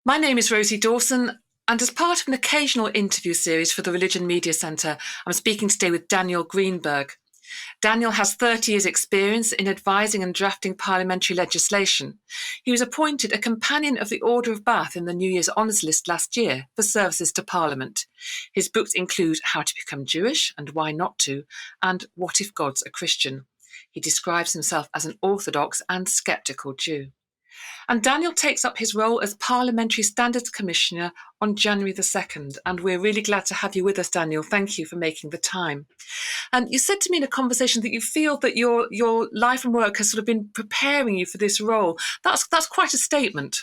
My name is Rosie Dawson, and as part of an occasional interview series for the Religion Media Centre, I'm speaking today with Daniel Greenberg. Daniel has 30 years' experience in advising and drafting parliamentary legislation. He was appointed a Companion of the Order of Bath in the New Year's Honours List last year for services to Parliament. His books include How to Become Jewish and Why Not to, and What If God's a Christian. He describes himself as an orthodox and sceptical Jew. And Daniel takes up his role as Parliamentary Standards Commissioner on January the 2nd. And we're really glad to have you with us, Daniel. Thank you for making the time. And you said to me in a conversation that you feel that your life and work has sort of been preparing you for this role. That's quite a statement.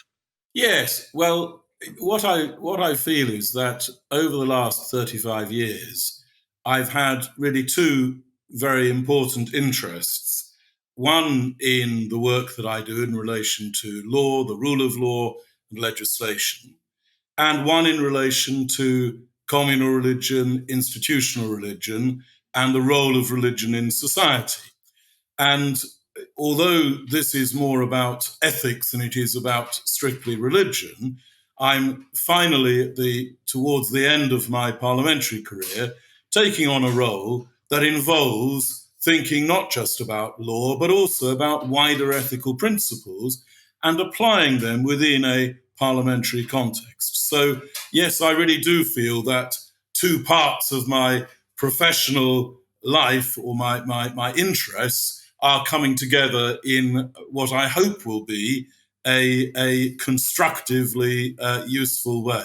Yes, well, what I feel is that over the last 35 years, I've had really two very important interests. One in the work that I do in relation to law, the rule of law, and legislation, and one in relation to communal religion, institutional religion, and the role of religion in society. And although this is more about ethics than it is about strictly religion, I'm finally towards the end of my parliamentary career taking on a role that involves thinking not just about law, but also about wider ethical principles and applying them within a parliamentary context. So, yes, I really do feel that two parts of my professional life or my interests are coming together in what I hope will be a constructively useful way.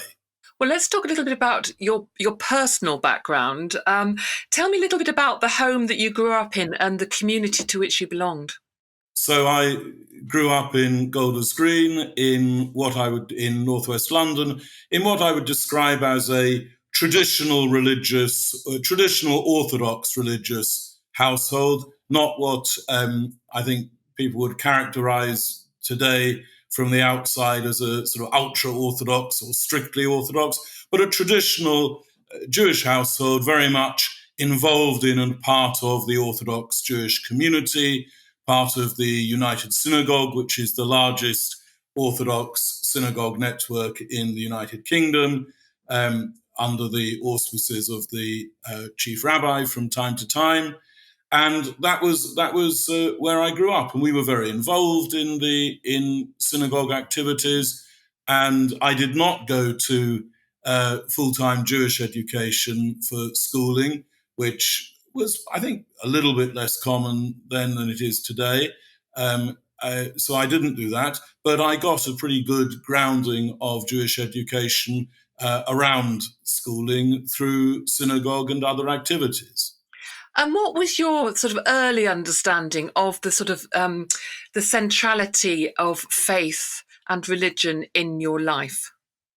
Well, let's talk a little bit about your personal background. Tell me a little bit about the home that you grew up in and the community to which you belonged. So I grew up in Golders Green in northwest London, in what I would describe as a traditional Orthodox religious household, not what I think people would characterize today from the outside as a sort of ultra Orthodox or strictly Orthodox, but a traditional Jewish household, very much involved in and part of the Orthodox Jewish community, part of the United Synagogue, which is the largest Orthodox synagogue network in the United Kingdom, under the auspices of the chief rabbi from time to time. And that was where I grew up, and we were very involved in synagogue activities. And I did not go to full-time Jewish education for schooling, which was, I think, a little bit less common then than it is today. So I didn't do that, but I got a pretty good grounding of Jewish education around schooling through synagogue and other activities. And what was your sort of early understanding of the sort of the centrality of faith and religion in your life?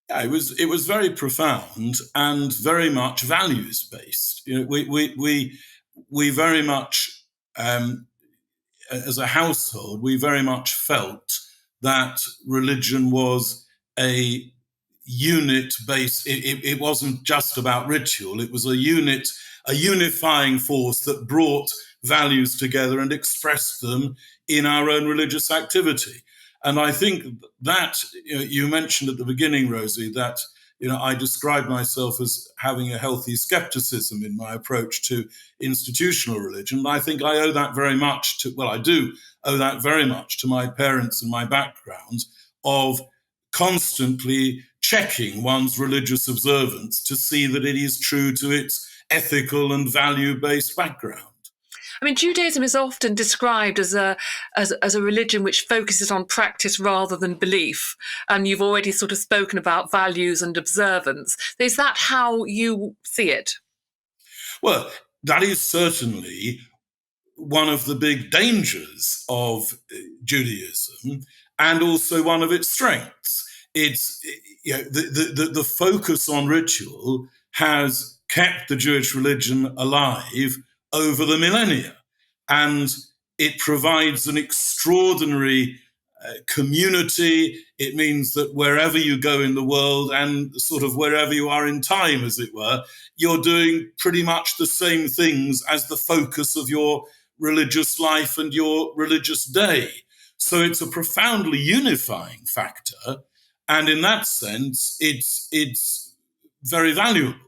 Yeah, it was very profound and very much values based. We very much, as a household, we very much felt that religion was a unit based. It wasn't just about ritual. It was a unifying force that brought values together and expressed them in our own religious activity. And I think that you mentioned at the beginning, Rosie, that I describe myself as having a healthy skepticism in my approach to institutional religion. And I think I owe that very much I do owe that very much to my parents and my background of constantly checking one's religious observance to see that it is true to its ethical and value-based background. I mean, Judaism is often described as a religion which focuses on practice rather than belief. And you've already sort of spoken about values and observance. Is that how you see it? Well, that is certainly one of the big dangers of Judaism and also one of its strengths. It's the focus on ritual has kept the Jewish religion alive over the millennia, and it provides an extraordinary community. It means that wherever you go in the world and sort of wherever you are in time, as it were, you're doing pretty much the same things as the focus of your religious life and your religious day. So it's a profoundly unifying factor. And in that sense, it's very valuable.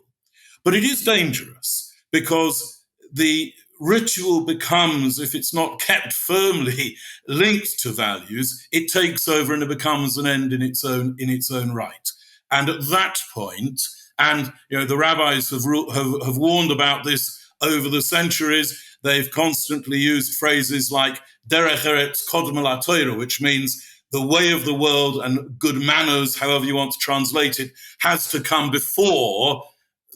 But it is dangerous because the ritual becomes, if it's not kept firmly linked to values, it takes over and it becomes an end in its own right. And at that point, and the rabbis have warned about this over the centuries. They've constantly used phrases like derech eretz kodma laTorah, which means the way of the world and good manners, however you want to translate it, has to come before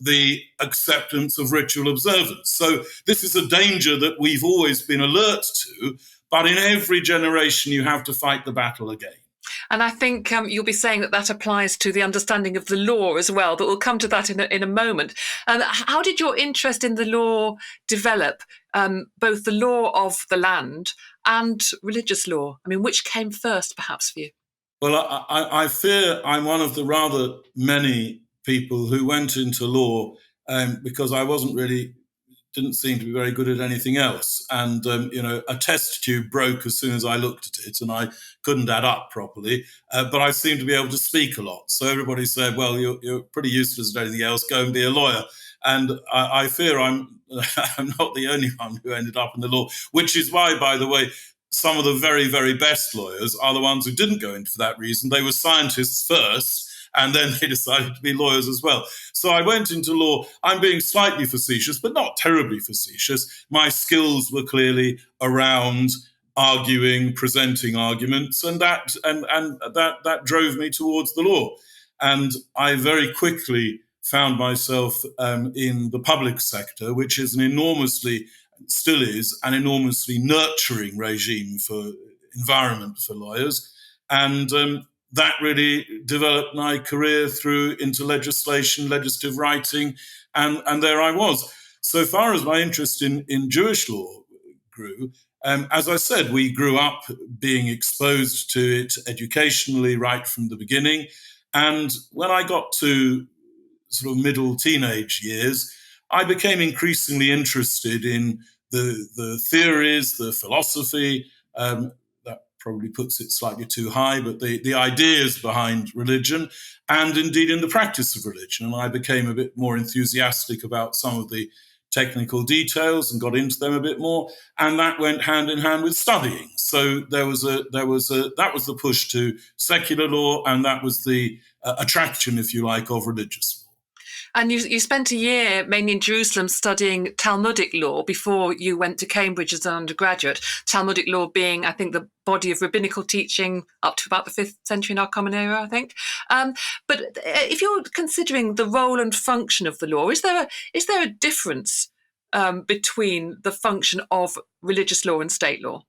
the acceptance of ritual observance. So this is a danger that we've always been alert to, but in every generation you have to fight the battle again. And I think you'll be saying that applies to the understanding of the law as well, but we'll come to that in a moment. How did your interest in the law develop, both the law of the land and religious law? I mean, which came first, perhaps, for you? Well, I fear I'm one of the rather many people who went into law because I didn't seem to be very good at anything else. And, a test tube broke as soon as I looked at it and I couldn't add up properly. But I seemed to be able to speak a lot. So everybody said, well, you're pretty useless at anything else. Go and be a lawyer. And I fear I'm not the only one who ended up in the law, which is why, by the way, some of the very, very best lawyers are the ones who didn't go in for that reason. They were scientists first, and then they decided to be lawyers as well. So I went into law. I'm being slightly facetious, but not terribly facetious. My skills were clearly around arguing, presenting arguments, and that drove me towards the law. And I very quickly found myself in the public sector, which is still is an enormously nurturing regime for environment for lawyers. And that really developed my career through into legislation, legislative writing, and there I was. So far as my interest in Jewish law grew, as I said, we grew up being exposed to it educationally right from the beginning. And when I got to sort of middle teenage years, I became increasingly interested in the theories, the philosophy, that probably puts it slightly too high, but the ideas behind religion, and indeed in the practice of religion. And I became a bit more enthusiastic about some of the technical details and got into them a bit more, and that went hand in hand with studying. So that was the push to secular law, and that was the attraction, if you like, of religious law. And you spent a year mainly in Jerusalem studying Talmudic law before you went to Cambridge as an undergraduate. Talmudic law being, I think, the body of rabbinical teaching up to about the 5th century in our Common Era, I think. But if you're considering the role and function of the law, is there a difference between the function of religious law and state law?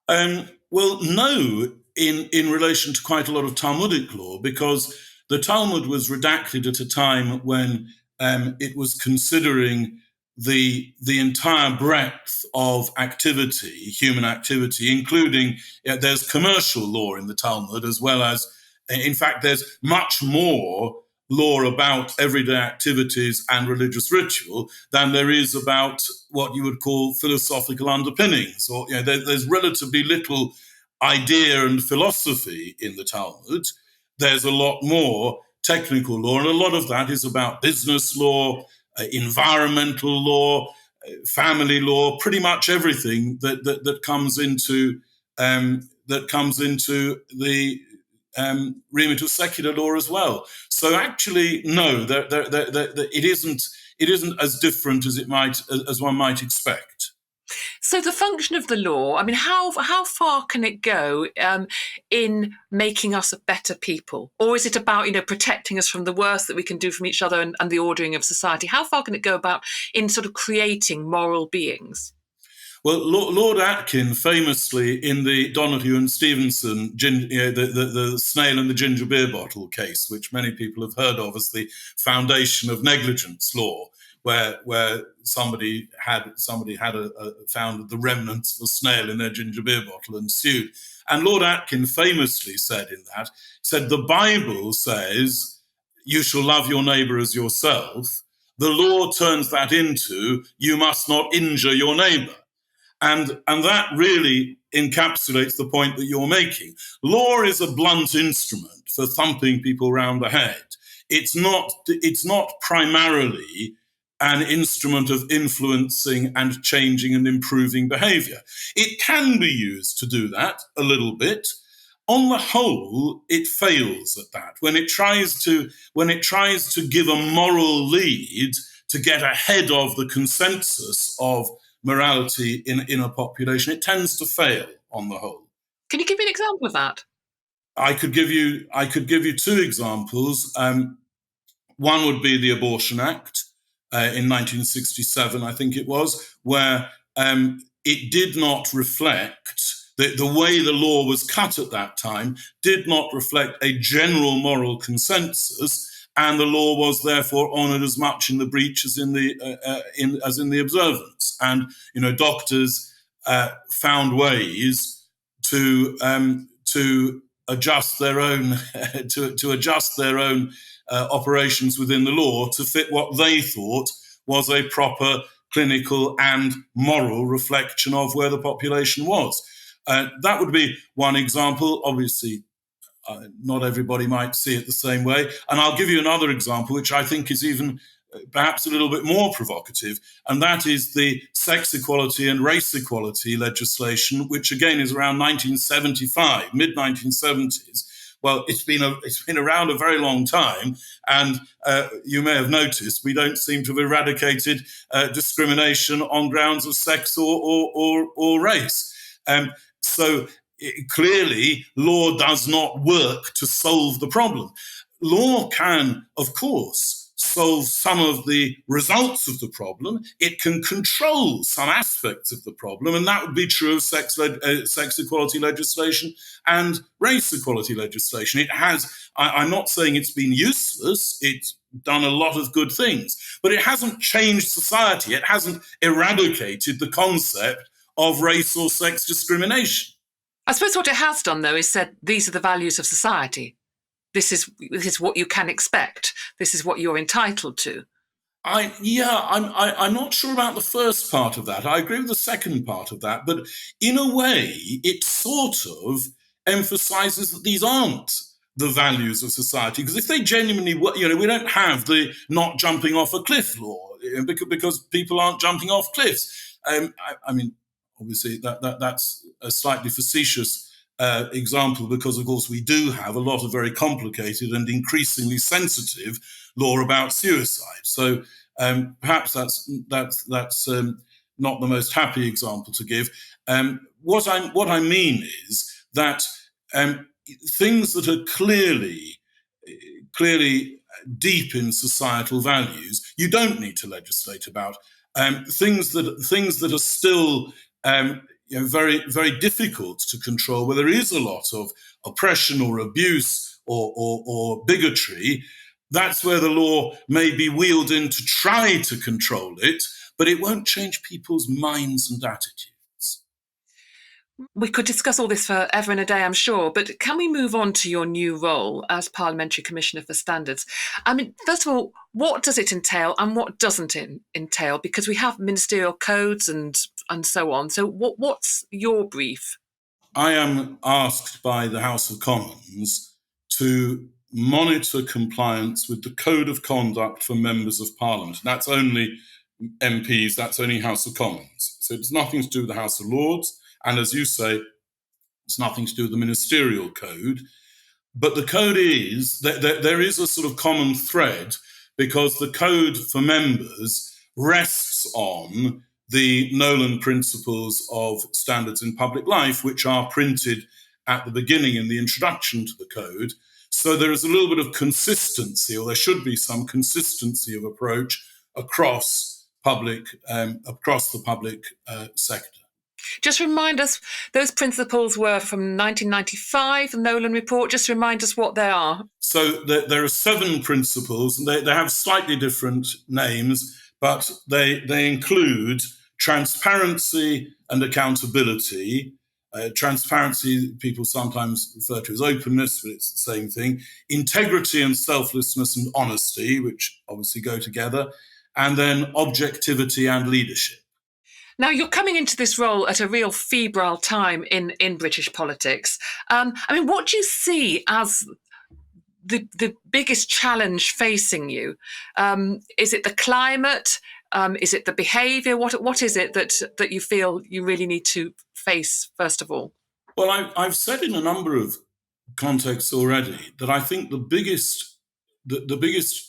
Well, no, in relation to quite a lot of Talmudic law, because the Talmud was redacted at a time when it was considering the entire breadth of activity, human activity, including there's commercial law in the Talmud, as well as, in fact, there's much more law about everyday activities and religious ritual than there is about what you would call philosophical underpinnings. Or there's relatively little idea and philosophy in the Talmud. There's a lot more technical law, and a lot of that is about business law, environmental law, family law, pretty much everything that comes into the remit of secular law as well. So actually, no, it isn't as different as one might expect. So the function of the law, I mean, how far can it go in making us a better people? Or is it about, protecting us from the worst that we can do from each other and the ordering of society? How far can it go about in sort of creating moral beings? Well, Lord Atkin famously, in the Donoghue and Stevenson, the snail and the ginger beer bottle case, which many people have heard of as the foundation of negligence law, where somebody had found the remnants of a snail in their ginger beer bottle and sued. And Lord Atkin famously said the Bible says, you shall love your neighbor as yourself. The law turns that into, you must not injure your neighbor. And that really encapsulates the point that you're making. Law is a blunt instrument for thumping people round the head. It's not primarily an instrument of influencing and changing and improving behavior. It can be used to do that a little bit. On the whole, it fails at that. When it tries to give a moral lead to get ahead of the consensus of morality in a population, it tends to fail on the whole. Can you give me an example of that? I could give you two examples. One would be the Abortion Act in 1967, I think it was, where it did not reflect the way the law was cut at that time, did not reflect a general moral consensus, and the law was therefore honoured as much in the breach as in the observance. And doctors found ways to adjust their own to adjust their own operations within the law to fit what they thought was a proper clinical and moral reflection of where the population was. That would be one example. Obviously, not everybody might see it the same way. And I'll give you another example, which I think is even perhaps a little bit more provocative, and that is the sex equality and race equality legislation, which again is around 1975, mid-1970s. Well, it's been around a very long time, and you may have noticed we don't seem to have eradicated discrimination on grounds of sex or race. So clearly, law does not work to solve the problem. Law can, of course, solve some of the results of the problem. It can control some aspects of the problem, and that would be true of sex equality legislation and race equality legislation. It has, I'm not saying it's been useless, it's done a lot of good things, but it hasn't changed society. It hasn't eradicated the concept of race or sex discrimination. I suppose what it has done, though, is said these are the values of society. This is what you can expect. This is what you're entitled to. I'm not sure about the first part of that. I agree with the second part of that, but in a way, it sort of emphasizes that these aren't the values of society. Because if they genuinely, we don't have the not jumping off a cliff law because people aren't jumping off cliffs. I mean, obviously, that's a slightly facetious example because, of course, we do have a lot of very complicated and increasingly sensitive law about suicide. So perhaps that's not the most happy example to give. What I mean is that things that are clearly deep in societal values, you don't need to legislate about. Things that are still very, very difficult to control, where there is a lot of oppression or abuse or bigotry, that's where the law may be wheeled in to try to control it, but it won't change people's minds and attitudes. We could discuss all this forever and a day, I'm sure, but can we move on to your new role as Parliamentary Commissioner for Standards? I mean, first of all, what does it entail and what doesn't it entail? Because we have ministerial codes and so on. So what's your brief? I am asked by the House of Commons to monitor compliance with the Code of Conduct for Members of Parliament. And that's only MPs, that's only House of Commons. So it's nothing to do with the House of Lords. And as you say, it's nothing to do with the ministerial code. But the code is, there is a sort of common thread because the code for members rests on the Nolan principles of standards in public life, which are printed at the beginning in the introduction to the code. So there is a little bit of consistency, or there should be some consistency of approach across the public sector. Just remind us, those principles were from 1995, the Nolan report. Just remind us what they are. So there are 7 principles, and they have slightly different names, but they include transparency and accountability. Transparency, people sometimes refer to as openness, but it's the same thing. Integrity and selflessness and honesty, which obviously go together. And then objectivity and leadership. Now, you're coming into this role at a real febrile time in British politics. I mean, what do you see as the biggest challenge facing you? Is it the climate? Is it the behaviour? What is it that you feel you really need to face first of all? Well, I've said in a number of contexts already that I think the biggest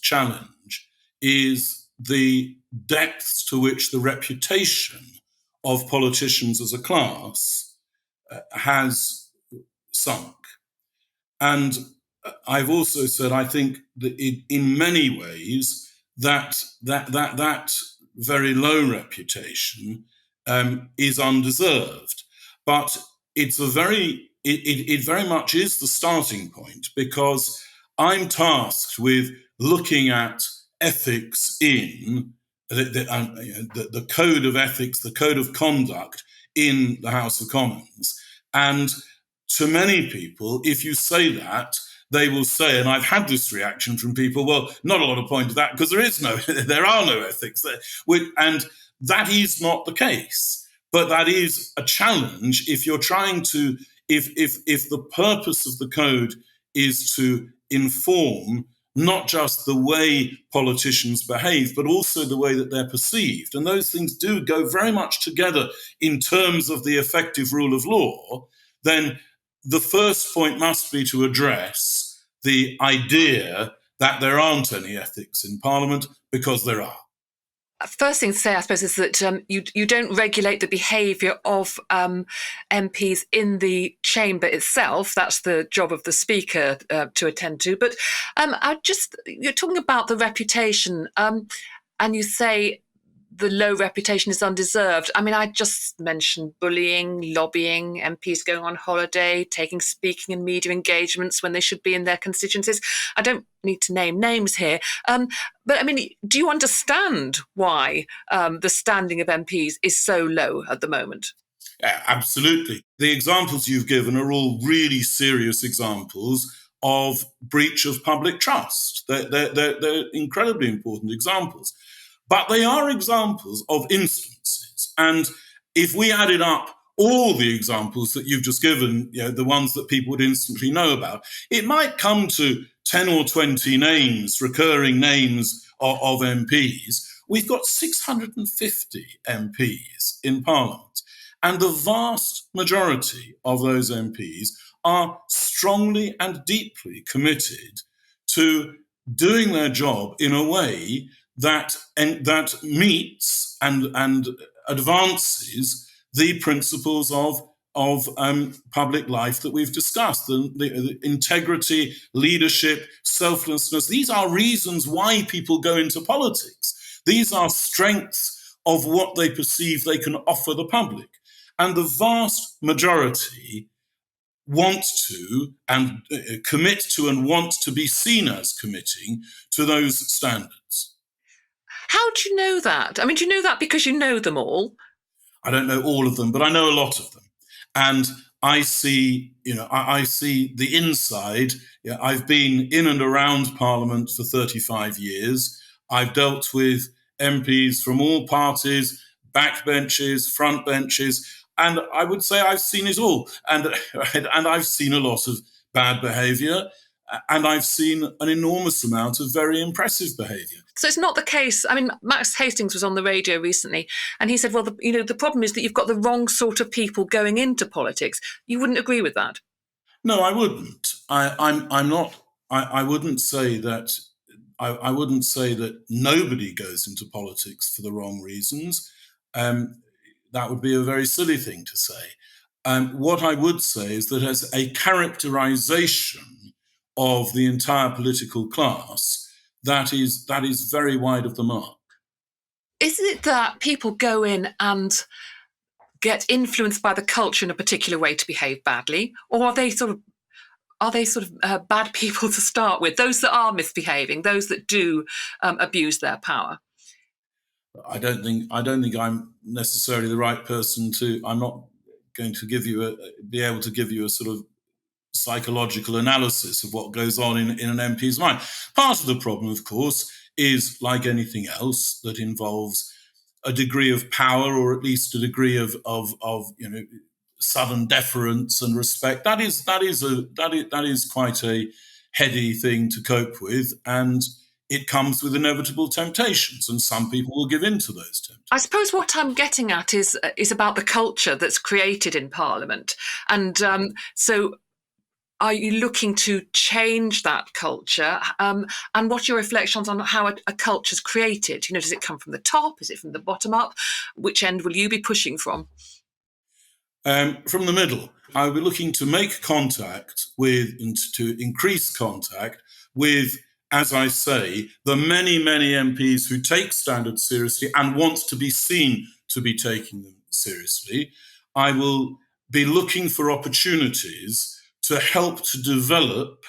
challenge is the depths to which the reputation of politicians as a class has sunk. And I've also said I think that in many ways that very low reputation is undeserved, but it's it very much is the starting point, because I'm tasked with looking at ethics in the code of ethics, the code of conduct in the House of Commons. And to many people, if you say that, they will say, and I've had this reaction from people, well, not a lot of point to that because there are no ethics there. And that is not the case. But that is a challenge if you're trying to, if the purpose of the code is to inform not just the way politicians behave, but also the way that they're perceived. And those things do go very much together in terms of the effective rule of law. Then the first point must be to address the idea that there aren't any ethics in Parliament, because there are. First thing to say, I suppose, is that you don't regulate the behaviour of MPs in the chamber itself. That's the job of the Speaker to attend to. But you're talking about the reputation, and you say the low reputation is undeserved. I mean, I just mentioned bullying, lobbying, MPs going on holiday, taking speaking and media engagements when they should be in their constituencies. I don't need to name names here. But I mean, do you understand why the standing of MPs is so low at the moment? Yeah, absolutely. The examples you've given are all really serious examples of breach of public trust. They're incredibly important examples. But they are examples of instances. And if we added up all the examples that you've just given, the ones that people would instantly know about, it might come to 10 or 20 names, recurring names of MPs. We've got 650 MPs in Parliament. And the vast majority of those MPs are strongly and deeply committed to doing their job in a way that meets and advances the principles of public life that we've discussed, the integrity, leadership, selflessness. These are reasons why people go into politics. These are strengths of what they perceive they can offer the public. And the vast majority want to and commit to and want to be seen as committing to those standards. How do you know that? I mean, do you know that because you know them all? I don't know all of them, but I know a lot of them. And I see, I see the inside. I've been in and around Parliament for 35 years. I've dealt with MPs from all parties, backbenches, front benches, and I would say I've seen it all. And I've seen a lot of bad behaviour, and I've seen an enormous amount of very impressive behaviour. So it's not the case. I mean, Max Hastings was on the radio recently, and he said, well, the problem is that you've got the wrong sort of people going into politics. You wouldn't agree with that? No, I wouldn't. I'm not. I wouldn't say that. I wouldn't say that nobody goes into politics for the wrong reasons. That would be a very silly thing to say. What I would say is that as a characterization of the entire political class, that is very wide of the mark. Is it that people go in and get influenced by the culture in a particular way to behave badly, or are they sort of bad people to start with? Those that are misbehaving, those that do abuse their power. I don't think I'm necessarily the right person to. I'm not going to be able to give you a sort of psychological analysis of what goes on in an MP's mind. Part of the problem, of course, is like anything else that involves a degree of power, or at least a degree of sudden deference and respect. That is quite a heady thing to cope with, and it comes with inevitable temptations, and some people will give in to those temptations. I suppose what I'm getting at is about the culture that's created in Parliament, and so are you looking to change that culture? And what are your reflections on how a culture is created? Does it come from the top? Is it from the bottom up? Which end will you be pushing from? From the middle, I'll be looking to make contact with and to increase contact with, as I say, the many, many MPs who take standards seriously and want to be seen to be taking them seriously. I will be looking for opportunities to help to develop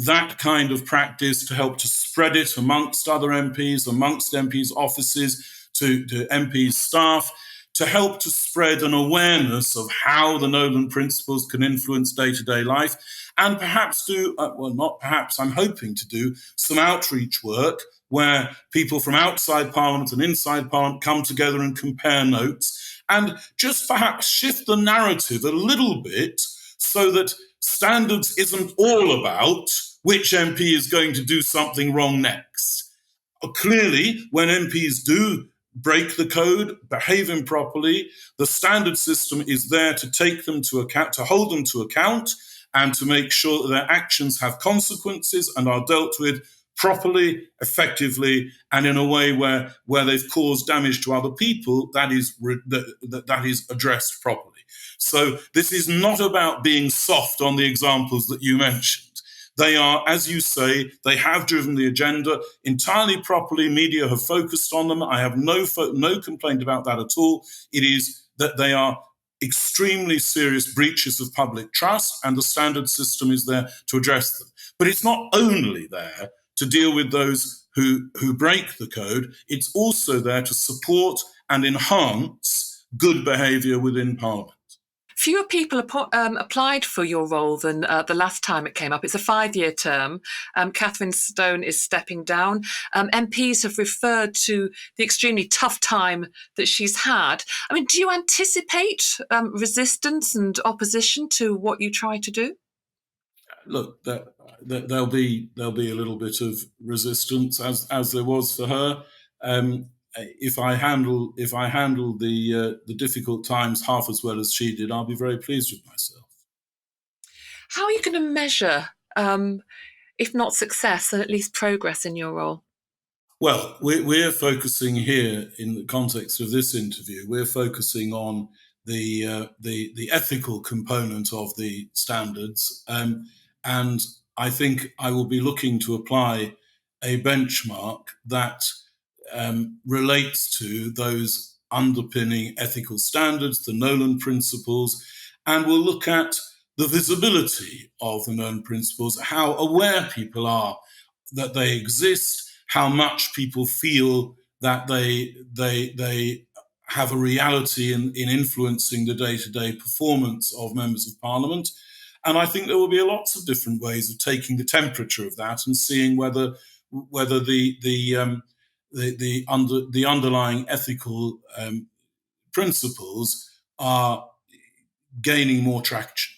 that kind of practice, to help to spread it amongst other MPs, amongst MPs' offices, to MPs' staff, to help to spread an awareness of how the Nolan principles can influence day-to-day life, and perhaps do, well, not perhaps, I'm hoping to do some outreach work where people from outside Parliament and inside Parliament come together and compare notes, and just perhaps shift the narrative a little bit so that standards isn't all about which MP is going to do something wrong next. Clearly, when MPs do break the code, behave improperly, the standard system is there to take them to account, to hold them to account, and to make sure that their actions have consequences and are dealt with properly, effectively, and in a way where they've caused damage to other people, that is addressed properly. So this is not about being soft on the examples that you mentioned. They are, as you say, they have driven the agenda entirely properly. Media have focused on them. I have no complaint about that at all. It is that they are extremely serious breaches of public trust, and the standard system is there to address them. But it's not only there to deal with those who break the code. It's also there to support and enhance good behaviour within Parliament. Fewer people applied for your role than the last time it came up. It's a 5-year term. Catherine Stone is stepping down. MPs have referred to the extremely tough time that she's had. I mean, do you anticipate resistance and opposition to what you try to do? Look, there'll be a little bit of resistance, as there was for her. If I handle the difficult times half as well as she did, I'll be very pleased with myself. How are you going to measure, if not success, then at least progress in your role? Well, we're focusing here in the context of this interview. We're focusing on the ethical component of the standards, and I think I will be looking to apply a benchmark that relates to those underpinning ethical standards, the Nolan principles, and we'll look at the visibility of the Nolan principles, how aware people that they exist, how much people feel that they have a reality in influencing the day-to-day performance of members of Parliament. And I think there will be lots of different ways of taking the temperature of that and seeing whether the underlying ethical principles are gaining more traction.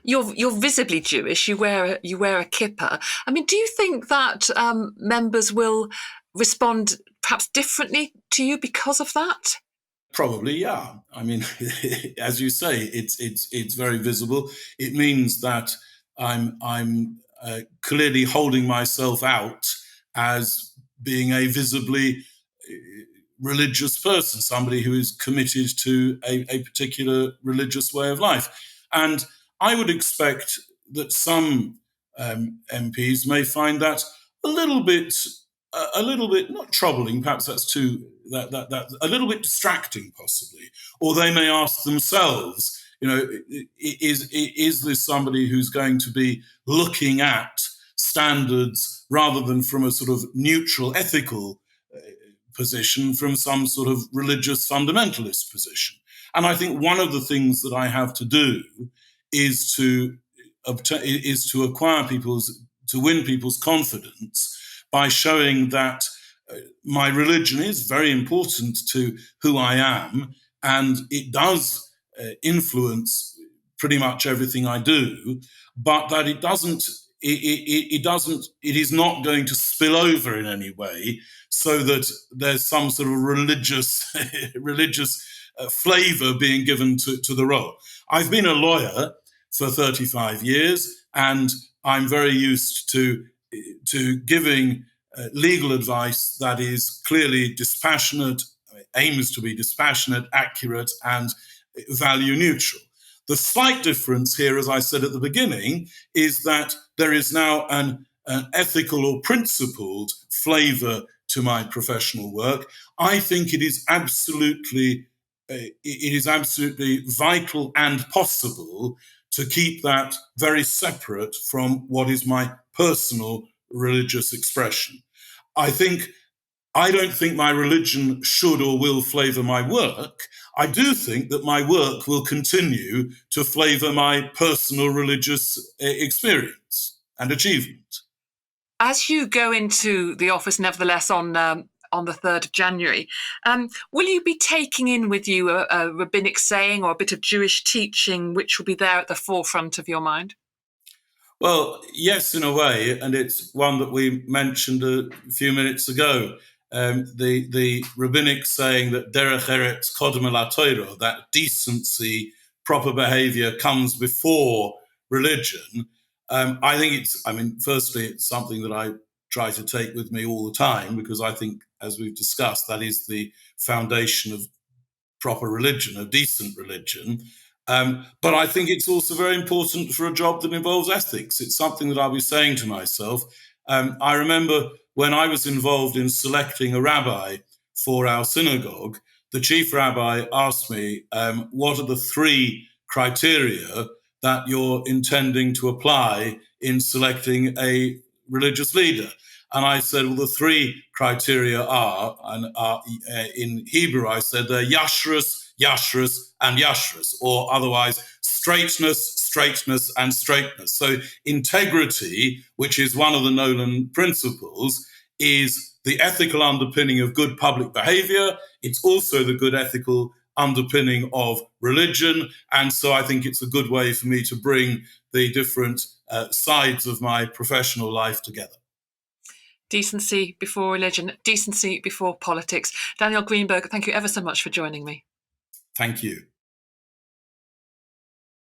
You're visibly Jewish. You wear a kippah. I mean, do you think that members will respond perhaps differently to you because of that? Probably, yeah. I mean, as you say, it's very visible. It means that I'm clearly holding myself out as being a visibly religious person, somebody who is committed to a particular religious way of life. And I would expect that some MPs may find that a little bit not troubling, perhaps that's too that a little bit distracting, possibly, or they may ask themselves, is this somebody who's going to be looking at standards rather than from a sort of neutral ethical position, from some sort of religious fundamentalist position? And I think one of the things that I have to do is to win people's confidence by showing that my religion is very important to who I am, and it does influence pretty much everything I do, but that it is not going to spill over in any way, so that there's some sort of religious flavor being given to the role. I've been a lawyer for 35 years, and I'm very used to giving legal advice that is clearly dispassionate, aims to be dispassionate, accurate, and value neutral. The slight difference here, as I said at the beginning, is that there is now an ethical or principled flavor to my professional work. I think it is absolutely vital and possible to keep that very separate from what is my personal religious expression. I think I don't think my religion should or will flavor my work. I do think that my work will continue to flavor my personal religious experience and achievement. As you go into the office, nevertheless, on the 3rd of January, will you be taking in with you a rabbinic saying or a bit of Jewish teaching which will be there at the forefront of your mind? Well, yes, in a way, and it's one that we mentioned a few minutes ago. The rabbinic saying that derech eretz kodem la Torah, that decency, proper behavior comes before religion. I think firstly, it's something that I try to take with me all the time, because I think, as we've discussed, that is the foundation of proper religion, a decent religion. But I think it's also very important for a job that involves ethics. It's something that I'll be saying to myself. I remember when I was involved in selecting a rabbi for our synagogue, the chief rabbi asked me, what are the 3 criteria that you're intending to apply in selecting a religious leader? And I said, well, the 3 criteria in Hebrew, I said, they're yashrus, yashrus, and yashrus, or otherwise straightness, straightness, and straightness. So integrity, which is one of the Nolan principles, is the ethical underpinning of good public behavior. It's also the good ethical underpinning of religion. And so I think it's a good way for me to bring the different sides of my professional life together. Decency before religion, decency before politics. Daniel Greenberg, thank you ever so much for joining me. Thank you.